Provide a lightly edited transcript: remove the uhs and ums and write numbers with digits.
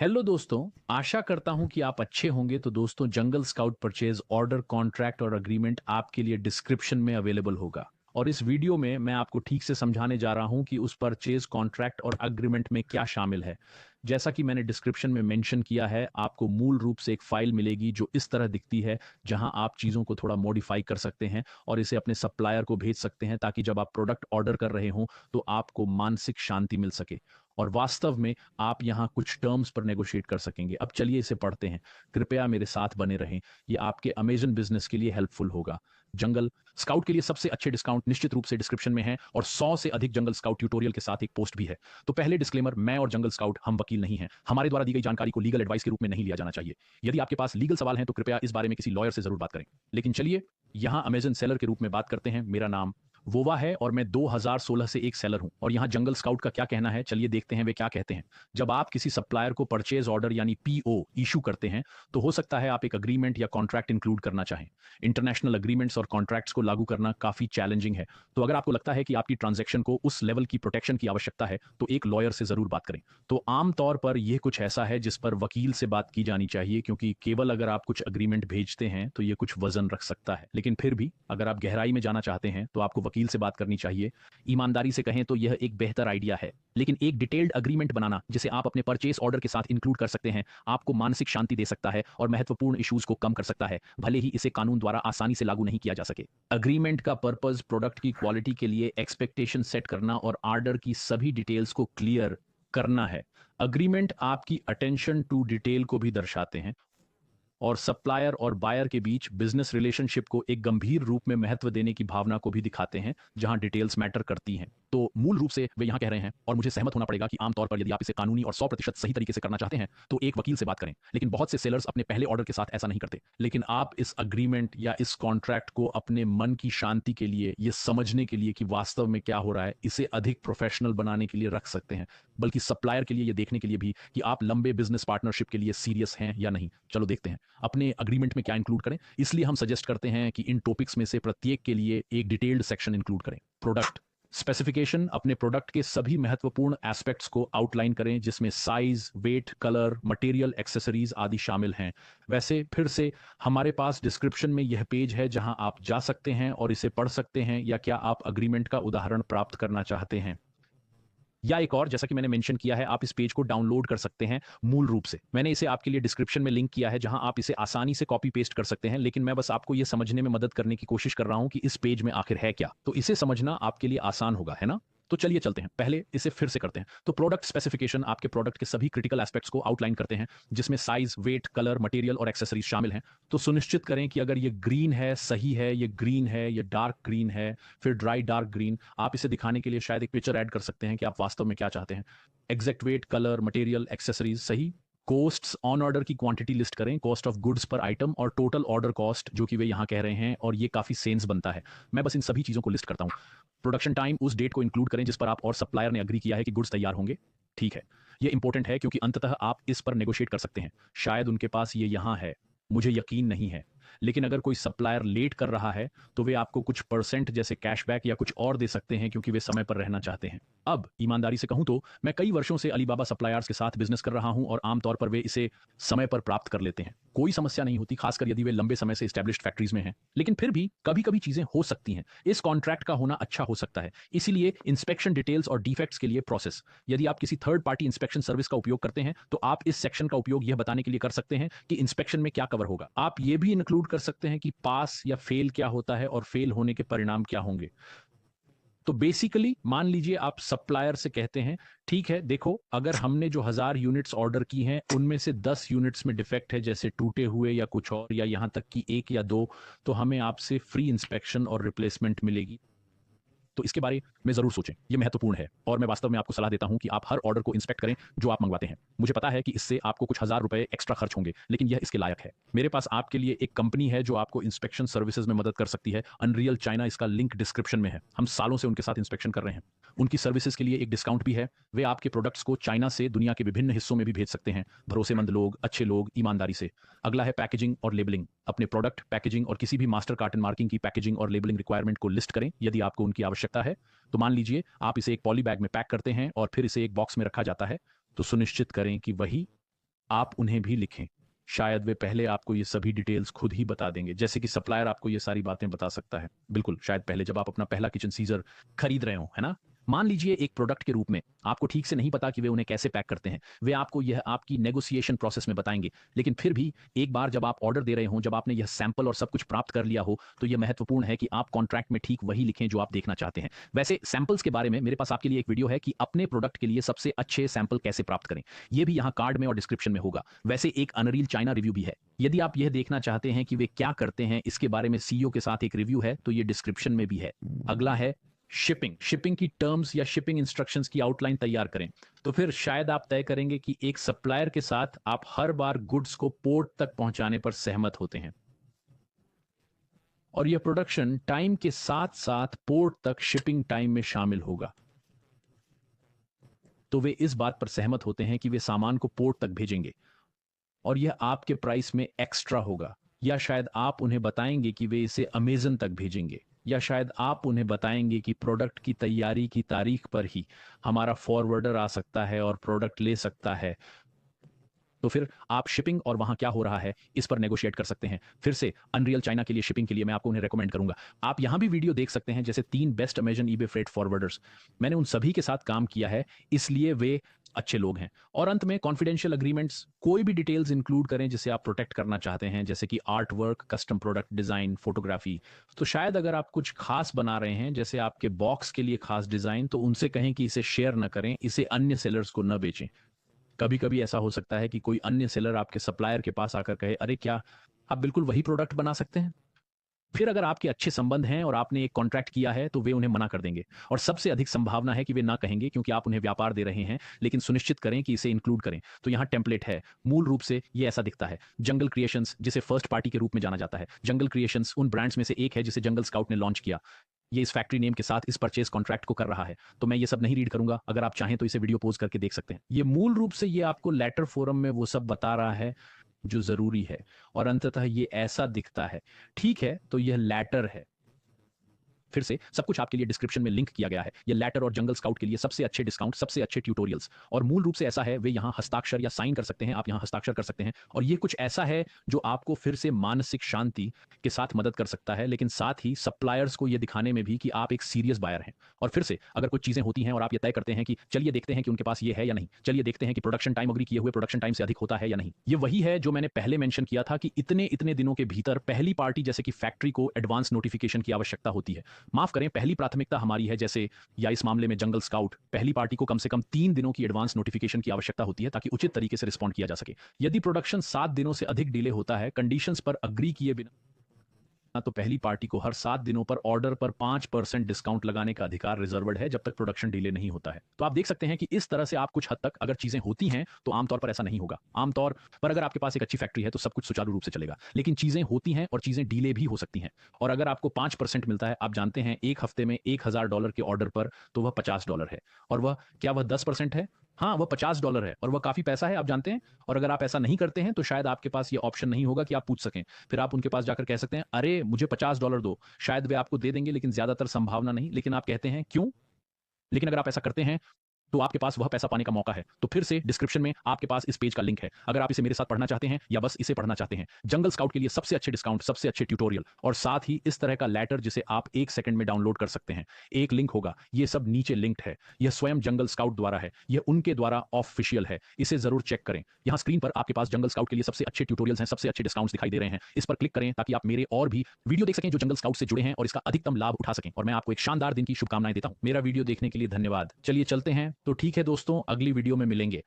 Hello दोस्तों। आशा करता हूं कि आप अच्छे होंगे। तो दोस्तों, जंगल स्काउट परचेज ऑर्डर कॉन्ट्रैक्ट और अग्रीमेंट आपके लिए डिस्क्रिप्शन में अवेलेबल होगा। और इस वीडियो में मैं आपको ठीक से समझाने जा रहा हूं कि उस परचेज कॉन्ट्रैक्ट और अग्रीमेंट में क्या शामिल है। जैसा कि मैंने डिस्क्रिप्शन में मेंशन किया है, आपको मूल रूप से एक फाइल मिलेगी जो इस तरह दिखती है, जहां आप चीज़ों को थोड़ा मॉडिफाई कर सकते हैं और इसे अपने सप्लायर को भेज सकते हैं, ताकि जब आप प्रोडक्ट ऑर्डर कर रहे हों तो आपको मानसिक शांति मिल सके और वास्तव में आप यहाँ कुछ टर्म्स पर नेगोशिएट कर सकेंगे। अब चलिए इसे पढ़ते हैं। कृपया मेरे साथ बने रहें, ये आपके अमेजन बिजनेस के लिए हेल्पफुल होगा। जंगल स्काउट के लिए सबसे अच्छे डिस्काउंट निश्चित रूप से डिस्क्रिप्शन में है और 100 से अधिक जंगल स्काउट ट्यूटोरियल के साथ एक पोस्ट भी है। तो पहले डिस्क्लेमर, मैं और जंगल स्काउट हम वकील नहीं हैं। हमारे द्वारा दी गई जानकारी को लीगल एडवाइस के रूप में नहीं लिया जाना चाहिए। यदि आपके पास लीगल सवाल हैं तो कृपया इस बारे में किसी लॉयर से जरूर बात करें। लेकिन चलिए यहाँ अमेजन सेलर के रूप में बात करते हैं। मेरा नाम वोवा है और मैं 2016 से एक सेलर हूं। और यहाँ जंगल स्काउट का क्या कहना है, चलिए देखते हैं वे क्या कहते हैं। जब आप किसी सप्लायर को परचेज ऑर्डर यानी पीओ इशू करते हैं, तो हो सकता है आप एक अग्रीमेंट या कॉन्ट्रैक्ट इंक्लूड करना चाहें। इंटरनेशनल अग्रीमेंट्स और कॉन्ट्रैक्ट्स को लागू करना काफी चैलेंजिंग है। तो अगर आपको लगता है कि आपकी ट्रांजैक्शन को उस लेवल की प्रोटेक्शन की आवश्यकता है, तो एक लॉयर से जरूर बात करें। तो आमतौर पर यह कुछ ऐसा है जिस पर वकील से बात की जानी चाहिए, क्योंकि केवल अगर आप कुछ अग्रीमेंट भेजते हैं तो यह कुछ वजन रख सकता है। लेकिन फिर भी अगर आप गहराई में जाना चाहते हैं तो आपको वकील से बात करनी चाहिए। ईमानदारी से कहें तो यह एक बेहतर आइडिया है। लेकिन एक डिटेल्ड अग्रीमेंट बनाना, जिसे आप अपने परचेस ऑर्डर के साथ इंक्लूड कर सकते हैं, आपको मानसिक शांति दे सकता है और महत्वपूर्ण इश्यूज को कम कर सकता है, भले ही इसे कानून द्वारा आसानी से लागू नहीं किया जा सके। अग्रीमेंट का पर्पस प्रोडक्ट की क्वालिटी के लिए एक्सपेक्टेशन सेट करना और ऑर्डर की सभी डिटेल्स को क्लियर करना है। अग्रीमेंट आपकी अटेंशन टू डिटेल को भी दर्शाते हैं और सप्लायर और बायर के बीच बिजनेस रिलेशनशिप को एक गंभीर रूप में महत्व देने की भावना को भी दिखाते हैं, जहां डिटेल्स मैटर करती हैं। तो मूल रूप से वे यहां कह रहे हैं, और मुझे सहमत होना पड़ेगा कि आमतौर पर यदि आप इसे कानूनी और 100% सही तरीके से करना चाहते हैं तो एक वकील से बात करें। लेकिन बहुत से सेलर्स अपने पहले ऑर्डर के साथ ऐसा नहीं करते। लेकिन आप इस अग्रीमेंट या इस कॉन्ट्रैक्ट को अपने मन की शांति के लिए, ये समझने के लिए कि वास्तव में क्या हो रहा है, इसे अधिक प्रोफेशनल बनाने के लिए रख सकते हैं। बल्कि सप्लायर के लिए यह देखने के लिए भी कि आप लंबे बिजनेस पार्टनरशिप के लिए सीरियस हैं या नहीं। चलो देखते हैं अपने अग्रीमेंट में क्या इंक्लूड करें। इसलिए हम सजेस्ट करते हैं कि इन टॉपिक्स में से प्रत्येक के लिए एक डिटेल्ड सेक्शन इंक्लूड करें। प्रोडक्ट स्पेसिफिकेशन, अपने प्रोडक्ट के सभी महत्वपूर्ण एस्पेक्ट्स को आउटलाइन करें, जिसमें size, weight, colour, material, accessories आदि शामिल हैं। वैसे फिर से हमारे पास डिस्क्रिप्शन में यह पेज है जहां आप जा सकते हैं और इसे पढ़ सकते हैं, या क्या आप अग्रीमेंट का उदाहरण प्राप्त करना चाहते हैं, या एक और, जैसा कि मैंने मेंशन किया है, आप इस पेज को डाउनलोड कर सकते हैं। मूल रूप से मैंने इसे आपके लिए डिस्क्रिप्शन में लिंक किया है, जहां आप इसे आसानी से कॉपी पेस्ट कर सकते हैं। लेकिन मैं बस आपको यह समझने में मदद करने की कोशिश कर रहा हूं कि इस पेज में आखिर है क्या, तो इसे समझना आपके लिए आसान होगा, है ना। तो चलिए चलते हैं, पहले इसे फिर से करते हैं। तो प्रोडक्ट स्पेसिफिकेशन आपके प्रोडक्ट के सभी क्रिटिकल एस्पेक्ट्स को आउटलाइन करते हैं, जिसमें साइज, वेट, कलर, मटेरियल और एक्सेसरीज शामिल हैं। तो सुनिश्चित करें कि अगर ये ग्रीन है, सही है, ये ग्रीन है, ये डार्क ग्रीन है, फिर ड्राई डार्क ग्रीन। आप इसे दिखाने के लिए शायद एक पिक्चर ऐड कर सकते हैं कि आप वास्तव में क्या चाहते हैं। Exact wait, colour, material, accessories सही। कॉस्ट्स ऑन ऑर्डर की क्वांटिटी लिस्ट करें, कॉस्ट ऑफ गुड्स पर आइटम और टोटल ऑर्डर कॉस्ट, जो कि वे यहां कह रहे हैं, और ये काफी सेंस बनता है। मैं बस इन सभी चीजों को लिस्ट करता हूं। प्रोडक्शन टाइम, उस डेट को इंक्लूड करें जिस पर आप और सप्लायर ने अग्री किया है कि गुड्स तैयार होंगे। ठीक है, ये इंपॉर्टेंट है क्योंकि अंततः आप इस पर नेगोशिएट कर सकते हैं। शायद उनके पास ये यहां है, मुझे यकीन नहीं है। लेकिन अगर कोई सप्लायर लेट कर रहा है तो वे आपको कुछ परसेंट जैसे कैशबैक या कुछ और दे सकते हैं, क्योंकि वे समय पर रहना चाहते हैं। अब ईमानदारी से कहूं तो मैं कई वर्षों से अलीबाबा सप्लायर्स के साथ बिजनेस कर रहा हूं और आमतौर पर वे इसे समय पर प्राप्त कर लेते हैं। कोई समस्या नहीं होती, खासकर यदि वे लंबे समय से एस्टैब्लिश्ड फैक्ट्रीज में हैं। लेकिन फिर भी कभी कभी चीजें हो सकती हैं। इस कॉन्ट्रैक्ट का होना अच्छा हो सकता है। इसीलिए इंस्पेक्शन डिटेल्स और डिफेक्ट्स के लिए प्रोसेस, यदि आप किसी थर्ड पार्टी इंस्पेक्शन सर्विस का उपयोग करते हैं तो आप इस सेक्शन का उपयोग यह बताने के लिए कर सकते हैं कि इंस्पेक्शन में क्या कवर होगा। आप ये भी इंक्लूड कर सकते हैं कि पास या फेल क्या होता है और फेल होने के परिणाम क्या होंगे। तो बेसिकली मान लीजिए आप सप्लायर से कहते हैं, ठीक है देखो, अगर हमने जो 1000 यूनिट्स ऑर्डर की हैं उनमें से 10 यूनिट्स में डिफेक्ट है, जैसे टूटे हुए या कुछ और, या यहां तक कि एक या दो, तो हमें आपसे फ्री इंस्पेक्शन और रिप्लेसमेंट मिलेगी। तो इसके बारे में जरूर सोचें, यह महत्वपूर्ण है। और मैं वास्तव में आपको सलाह देता हूं कि आप हर ऑर्डर को इंस्पेक्ट करें जो आप मंगवाते हैं। मुझे पता है कि इससे आपको कुछ हजार रुपए एक्स्ट्रा खर्च होंगे, लेकिन यह इसके लायक है। मेरे पास आपके लिए एक कंपनी है जो आपको इंस्पेक्शन सर्विसेज में मदद कर सकती है, अनरियल चाइना, इसका लिंक डिस्क्रिप्शन में है। हम सालों से उनके साथ इंस्पेक्शन कर रहे हैं। उनकी सर्विसेज के लिए एक डिस्काउंट भी है। वे आपके प्रोडक्ट्स को चाइना से दुनिया के विभिन्न हिस्सों में भी भेज सकते हैं। भरोसेमंद लोग, अच्छे लोग, ईमानदारी से। अगला है पैकेजिंग और लेबलिंग। अपने प्रोडक्ट, पैकेजिंग और किसी भी मास्टर कार्टन मार्किंग की पैकेजिंग और लेबलिंग रिक्वायरमेंट को लिस्ट करें यदि आपको उनकी आवश्यकता है। तो मान लीजिए आप इसे एक पॉली बैग में पैक करते हैं और फिर इसे एक बॉक्स में रखा जाता है, तो सुनिश्चित करें कि वही आप उन्हें भी लिखें। शायद वे पहले आपको ये सभी डिटेल्स खुद ही बता देंगे, जैसे कि सप्लायर आपको ये सारी बातें बता सकता है। बिल्कुल, शायद पहले जब आप अपना पहला किचन सीजर खरीद रहे हो, है ना? मान लीजिए एक प्रोडक्ट के रूप में आपको ठीक से नहीं पता कि वे उन्हें कैसे पैक करते हैं। वे आपको यह आपकी नेगोशिएशन प्रोसेस में बताएंगे। लेकिन फिर भी एक बार जब आप ऑर्डर दे रहे हो, जब आपने यह सैंपल और सब कुछ प्राप्त कर लिया हो, तो यह महत्वपूर्ण है कि आप कॉन्ट्रैक्ट में ठीक वही लिखें जो आप देखना चाहते हैं। वैसे सैंपल्स के बारे में मेरे पास आपके लिए एक वीडियो है कि अपने प्रोडक्ट के लिए सबसे अच्छे सैंपल कैसे प्राप्त करें। यह भी यहाँ कार्ड में और डिस्क्रिप्शन में होगा। वैसे एक अनरील चाइना रिव्यू भी है। यदि आप यह देखना चाहते हैं कि वे क्या करते हैं, इसके बारे में सीईओ के साथ एक रिव्यू है, तो ये डिस्क्रिप्शन में भी है। अगला है शिपिंग। शिपिंग की टर्म्स या शिपिंग इंस्ट्रक्शंस की आउटलाइन तैयार करें। तो फिर शायद आप तय करेंगे कि एक सप्लायर के साथ आप हर बार गुड्स को पोर्ट तक पहुंचाने पर सहमत होते हैं, और यह प्रोडक्शन टाइम के साथ साथ पोर्ट तक शिपिंग टाइम में शामिल होगा। तो वे इस बात पर सहमत होते हैं कि वे सामान को पोर्ट तक भेजेंगे, और यह आपके प्राइस में एक्स्ट्रा होगा। या शायद आप उन्हें बताएंगे कि वे इसे अमेजन तक भेजेंगे, या शायद आप उन्हें बताएंगे कि प्रोडक्ट की तैयारी की तारीख पर ही हमारा फॉरवर्डर आ सकता है और प्रोडक्ट ले सकता है। तो फिर आप शिपिंग और वहां क्या हो रहा है इस पर नेगोशिएट कर सकते हैं। फिर से अनरियल चाइना के लिए शिपिंग के लिए मैं आपको उन्हें रेकमेंड करूंगा। आप यहां भी वीडियो देख सकते हैं, जैसे 3 best Amazon eBay freight forwarders. मैंने उन सभी के साथ काम किया है, इसलिए वे अच्छे लोग हैं। और अंत में कॉन्फिडेंशियल अग्रीमेंट्स, कोई भी डिटेल्स इंक्लूड करें जिसे आप प्रोटेक्ट करना चाहते हैं, जैसे कि art work, custom product design, photography. तो शायद अगर आप कुछ खास बना रहे हैं, जैसे आपके बॉक्स के लिए खास डिजाइन, तो उनसे कहें कि इसे शेयर न करें, इसे अन्य सेलर्स को न बेचें। कभी कभी ऐसा हो सकता है कि कोई अन्य सेलर आपके सप्लायर के पास आकर कहे, अरे क्या आप बिल्कुल वही प्रोडक्ट बना सकते हैं? फिर अगर आपके अच्छे संबंध हैं और आपने एक कॉन्ट्रैक्ट किया है, तो वे उन्हें मना कर देंगे। और सबसे अधिक संभावना है कि वे ना कहेंगे, क्योंकि आप उन्हें व्यापार दे रहे हैं। लेकिन सुनिश्चित करें कि इसे इंक्लूड करें। तो यहाँ टेम्पलेट है। मूल रूप से ये ऐसा दिखता है। जंगल क्रिएशंस, जिसे फर्स्ट पार्टी के रूप में जाना जाता है। जंगल क्रिएशंस उन ब्रांड्स में से एक है जिसे जंगल स्काउट ने लॉन्च किया। ये इस फैक्ट्री नेम के साथ इस परचेज कॉन्ट्रैक्ट को कर रहा है। तो मैं ये सब नहीं रीड करूंगा, अगर आप चाहें तो इसे वीडियो पोज करके देख सकते हैं। ये मूल रूप से ये आपको लेटर फोरम में वो सब बता रहा है जो जरूरी है, और अंततः ये ऐसा दिखता है। ठीक है, तो यह लेटर है। फिर से सब कुछ आपके लिए डिस्क्रिप्शन में लिंक किया गया है। ये लेटर और जंगल स्काउट के लिए सबसे अच्छे डिस्काउंट, सबसे अच्छे ट्यूटोरियल्स, और मूल रूप से ऐसा है, वे यहाँ हस्ताक्षर या साइन कर सकते हैं। आप यहाँ हस्ताक्षर कर सकते हैं, और ये कुछ ऐसा है जो आपको फिर से मानसिक शांति के साथ मदद कर सकता है, लेकिन साथ ही सप्लायर्स को यह दिखाने में भी कि आप एक सीरियस बायर हैं। और फिर से अगर कुछ चीजें होती हैं और आप ये तय करते हैं कि चलिए देखते हैं कि उनके पास ये है या नहीं, चलिए देखते हैं कि प्रोडक्शन टाइम अग्री किए हुए प्रोडक्शन टाइम से अधिक होता है या नहीं। ये वही है जो मैंने पहले मेंशन किया था कि इतने इतने दिनों के भीतर पहली पार्टी जैसे कि फैक्ट्री को एडवांस नोटिफिकेशन की आवश्यकता होती है। माफ करें, पहली प्राथमिकता हमारी है, जैसे या इस मामले में जंगल स्काउट, पहली पार्टी को कम से कम 3 दिनों की एडवांस नोटिफिकेशन की आवश्यकता होती है ताकि उचित तरीके से रिस्पॉन्ड किया जा सके। यदि प्रोडक्शन 7 दिनों से अधिक डिले होता है कंडीशंस पर अग्री किए बिना, तो पहली पार्टी को हर 7 दिनों पर ऑर्डर पर 5% डिस्काउंट लगाने का अधिकार रिजर्वड है, जब तक प्रोडक्शन डिले नहीं होता है। तो आप देख सकते हैं कि इस तरह से आप कुछ हद तक, अगर चीजें होती हैं तो आमतौर पर ऐसा नहीं होगा। आमतौर पर अगर आपके पास एक अच्छी फैक्ट्री है तो सब कुछ सुचारू रूप से चलेगा, लेकिन चीजें होती हैं और चीजें डिले भी हो सकती हैं। और अगर आपको 5% मिलता है, आप जानते हैं, एक हफ्ते में $1000 के ऑर्डर पर, तो वह $50 है। और वह क्या वह 10% है? हाँ, वह $50 है, और वह काफी पैसा है, आप जानते हैं। और अगर आप ऐसा नहीं करते हैं तो शायद आपके पास ये ऑप्शन नहीं होगा कि आप पूछ सकें। फिर आप उनके पास जाकर कह सकते हैं, अरे मुझे $50 दो। शायद वे आपको दे देंगे, लेकिन ज्यादातर संभावना नहीं। लेकिन आप कहते हैं क्यों? लेकिन अगर आप ऐसा करते हैं तो आपके पास वह पैसा पाने का मौका है। तो फिर से डिस्क्रिप्शन में आपके पास इस पेज का लिंक है, अगर आप इसे मेरे साथ पढ़ना चाहते हैं या बस इसे पढ़ना चाहते हैं। जंगल स्काउट के लिए सबसे अच्छे डिस्काउंट, सबसे अच्छे ट्यूटोरियल, और साथ ही इस तरह का लेटर जिसे आप 1 सेकंड में डाउनलोड कर सकते हैं। एक लिंक होगा, ये सब नीचे लिंक्ड है। यह स्वयं जंगल स्काउट द्वारा है, यह उनके द्वारा ऑफिशियल है। इसे जरूर चेक करें। यहाँ स्क्रीन पर आपके पास जंगल स्काउट के लिए सबसे अच्छे ट्यूटोरियल्स हैं, सबसे अच्छे डिस्काउंट्स दिखाई दे रहे हैं। इस पर क्लिक करें ताकि आप मेरे और भी वीडियो देख सकें जो जंगल स्काउट से जुड़े हैं और इसका अधिकतम लाभ उठा सकें। और मैं आपको एक शानदार दिन की शुभकामनाएं देता हूं। मेरा वीडियो देखने के लिए धन्यवाद। चलिए चलते हैं। तो ठीक है दोस्तों, अगली वीडियो में मिलेंगे।